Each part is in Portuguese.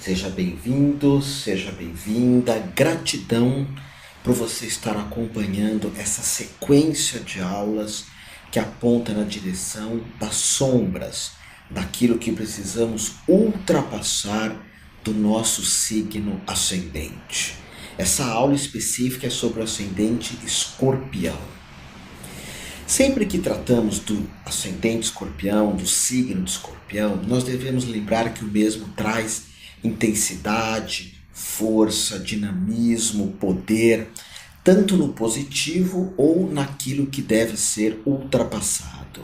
Seja bem-vindo, seja bem-vinda. Gratidão por você estar acompanhando essa sequência de aulas que aponta na direção das sombras, daquilo que precisamos ultrapassar do nosso signo ascendente. Essa aula específica é sobre o ascendente Escorpião. Sempre que tratamos do ascendente Escorpião, do signo de Escorpião, nós devemos lembrar que o mesmo traz intensidade, força, dinamismo, poder, tanto no positivo ou naquilo que deve ser ultrapassado.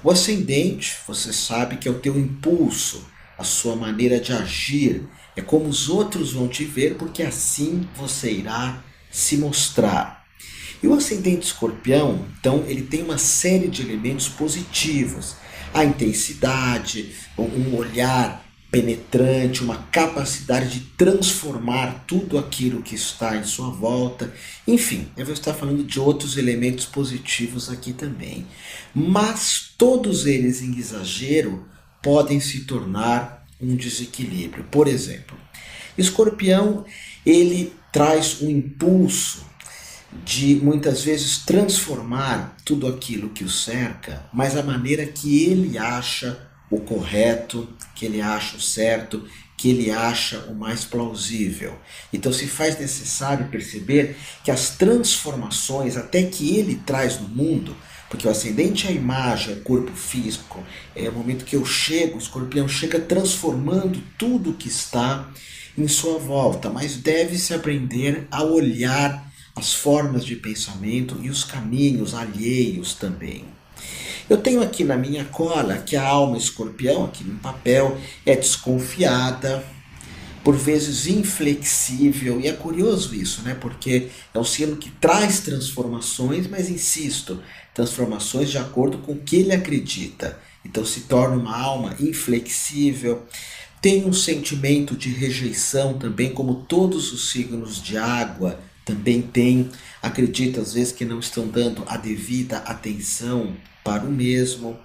O ascendente, você sabe que é o teu impulso, a sua maneira de agir, é como os outros vão te ver, porque assim você irá se mostrar. E o ascendente Escorpião, então, ele tem uma série de elementos positivos. A intensidade, um olhar penetrante, uma capacidade de transformar tudo aquilo que está em sua volta. Enfim, eu vou estar falando de outros elementos positivos aqui também. Mas todos eles em exagero podem se tornar um desequilíbrio. Por exemplo, Escorpião, ele traz um impulso de muitas vezes transformar tudo aquilo que o cerca, mas a maneira que ele acha o correto, que ele acha o certo, que ele acha o mais plausível. Então se faz necessário perceber que as transformações até que ele traz no mundo, porque o ascendente é a imagem, é o corpo físico, é o momento que eu chego, o Escorpião chega transformando tudo que está em sua volta, mas deve-se aprender a olhar as formas de pensamento e os caminhos alheios também. Eu tenho aqui na minha cola que a alma Escorpião, aqui no papel, é desconfiada, por vezes inflexível, e é curioso isso, né? Porque é um signo que traz transformações, mas insisto, transformações de acordo com o que ele acredita. Então se torna uma alma inflexível, tem um sentimento de rejeição também, como todos os signos de água também tem, acredita às vezes que não estão dando a devida atenção para o mesmo.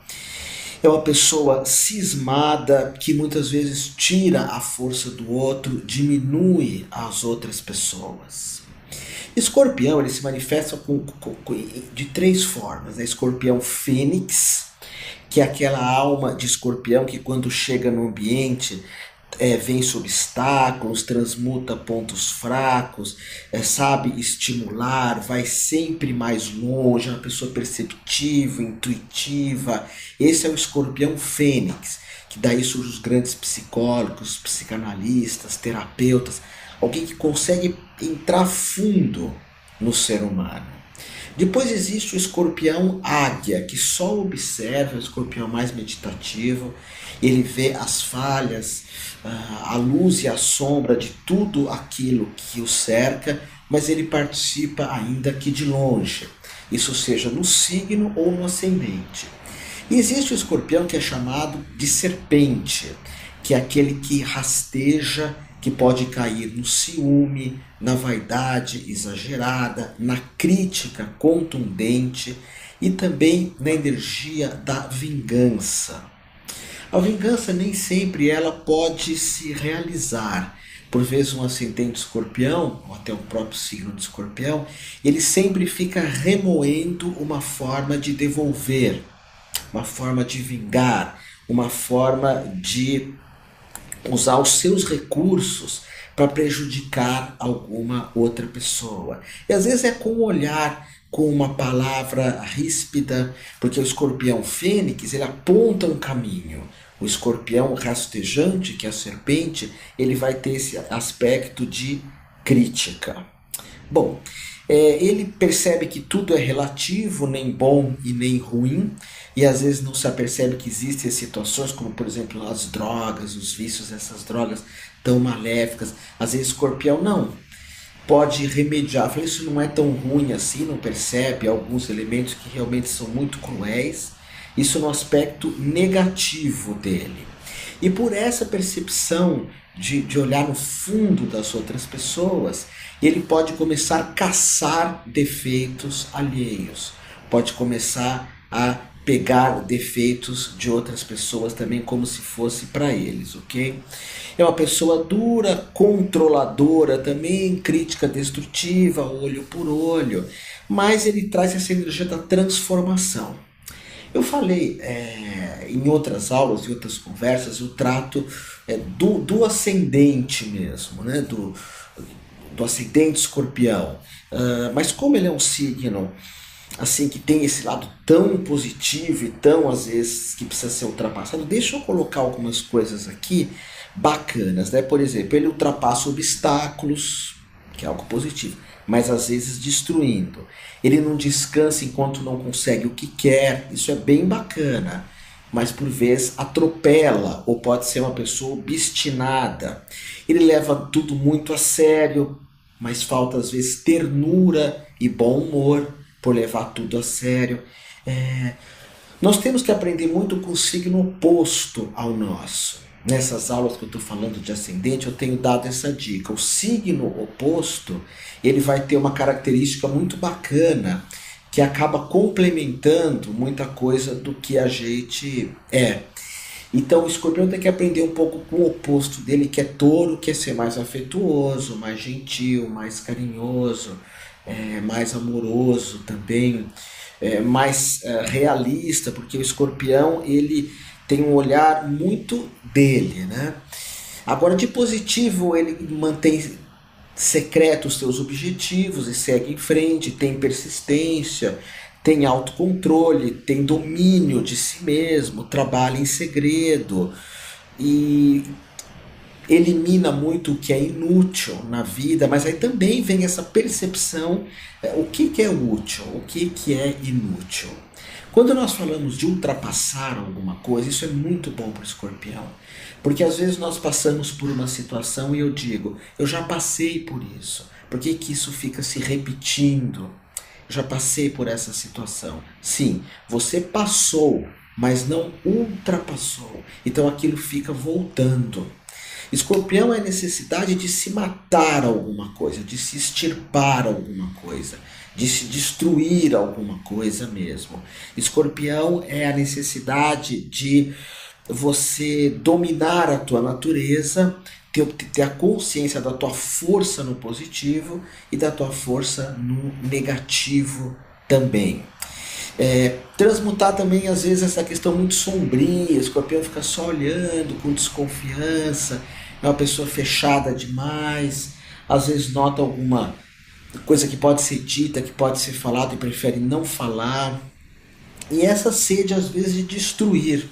É uma pessoa cismada que muitas vezes tira a força do outro, diminui as outras pessoas. Escorpião, ele se manifesta de três formas, né? Escorpião fênix, que é aquela alma de escorpião que quando chega no ambiente vence obstáculos, transmuta pontos fracos, sabe estimular, vai sempre mais longe, é uma pessoa perceptiva, intuitiva. Esse é o escorpião fênix, que daí surgem os grandes psicólogos, psicanalistas, terapeutas, alguém que consegue entrar fundo no ser humano. Depois existe o escorpião águia, que só observa, o escorpião mais meditativo, ele vê as falhas, a luz e a sombra de tudo aquilo que o cerca, mas ele participa ainda que de longe, isso seja no signo ou no ascendente. E existe o escorpião que é chamado de serpente, que é aquele que rasteja, que pode cair no ciúme, na vaidade exagerada, na crítica contundente e também na energia da vingança. A vingança nem sempre ela pode se realizar. Por vezes um ascendente escorpião, ou até o próprio signo de escorpião, ele sempre fica remoendo uma forma de devolver, uma forma de vingar, uma forma de usar os seus recursos para prejudicar alguma outra pessoa. E às vezes é com um olhar, com uma palavra ríspida, porque o escorpião fênix, ele aponta um caminho. O escorpião rastejante, que é a serpente, ele vai ter esse aspecto de crítica. Bom, ele percebe que tudo é relativo, nem bom e nem ruim, e às vezes não se apercebe que existem situações como, por exemplo, as drogas, os vícios dessas drogas tão maléficas. Às vezes o escorpião não pode remediar, fala, isso não é tão ruim assim, não percebe alguns elementos que realmente são muito cruéis, isso no aspecto negativo dele. E por essa percepção de olhar no fundo das outras pessoas, ele pode começar a caçar defeitos alheios, pode começar a pegar defeitos de outras pessoas também como se fosse para eles, ok? É uma pessoa dura, controladora também, crítica destrutiva, olho por olho, mas ele traz essa energia da transformação. Eu falei em outras aulas, em outras conversas, eu trato do ascendente mesmo, né? Do ascendente escorpião. Mas como ele é um signo assim que tem esse lado tão positivo e tão às vezes que precisa ser ultrapassado, deixa eu colocar algumas coisas aqui bacanas, né? Por exemplo, ele ultrapassa obstáculos, que é algo positivo, mas às vezes destruindo. Ele não descansa enquanto não consegue o que quer, isso é bem bacana, mas por vezes atropela ou pode ser uma pessoa obstinada. Ele leva tudo muito a sério, mas falta às vezes ternura e bom humor por levar tudo a sério. Nós temos que aprender muito com o signo oposto ao nosso. Nessas aulas que eu estou falando de ascendente, eu tenho dado essa dica. O signo oposto, ele vai ter uma característica muito bacana, que acaba complementando muita coisa do que a gente é. Então o escorpião tem que aprender um pouco com o oposto dele, que é touro, que é ser mais afetuoso, mais gentil, mais carinhoso, mais amoroso também, mais realista, porque o escorpião ele tem um olhar muito dele, né? Agora, de positivo, ele mantém secreto os seus objetivos e segue em frente, tem persistência, tem autocontrole, tem domínio de si mesmo, trabalha em segredo e elimina muito o que é inútil na vida, mas aí também vem essa percepção, o que é útil, o que é inútil. Quando nós falamos de ultrapassar alguma coisa, isso é muito bom para o escorpião, porque às vezes nós passamos por uma situação e eu digo, eu já passei por isso, por que isso fica se repetindo? Eu já passei por essa situação. Sim, você passou, mas não ultrapassou, então aquilo fica voltando. Escorpião é a necessidade de se matar alguma coisa, de se extirpar alguma coisa, de se destruir alguma coisa mesmo. Escorpião é a necessidade de você dominar a tua natureza, ter a consciência da tua força no positivo e da tua força no negativo também. Transmutar também às vezes essa questão muito sombria, o escorpião fica só olhando com desconfiança, é uma pessoa fechada demais, às vezes nota alguma coisa que pode ser dita, que pode ser falada e prefere não falar, e essa sede às vezes de destruir,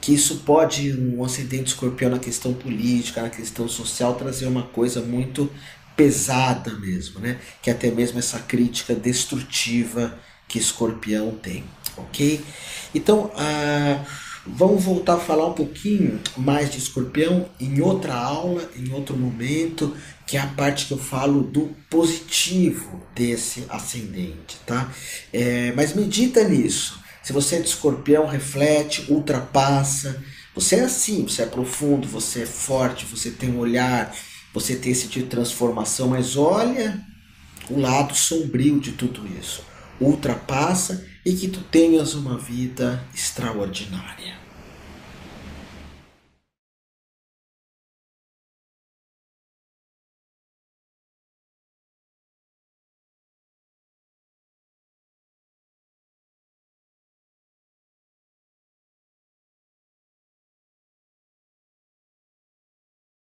que isso pode, um ascendente escorpião na questão política, na questão social, trazer uma coisa muito pesada mesmo, né? Que é até mesmo essa crítica destrutiva que escorpião tem, ok? Então, vamos voltar a falar um pouquinho mais de escorpião em outra aula, em outro momento, que é a parte que eu falo do positivo desse ascendente, tá? Mas medita nisso. Se você é de escorpião, reflete, ultrapassa. Você é assim, você é profundo, você é forte, você tem um olhar, você tem esse tipo de transformação, mas olha o lado sombrio de tudo isso. Ultrapassa e que tu tenhas uma vida extraordinária.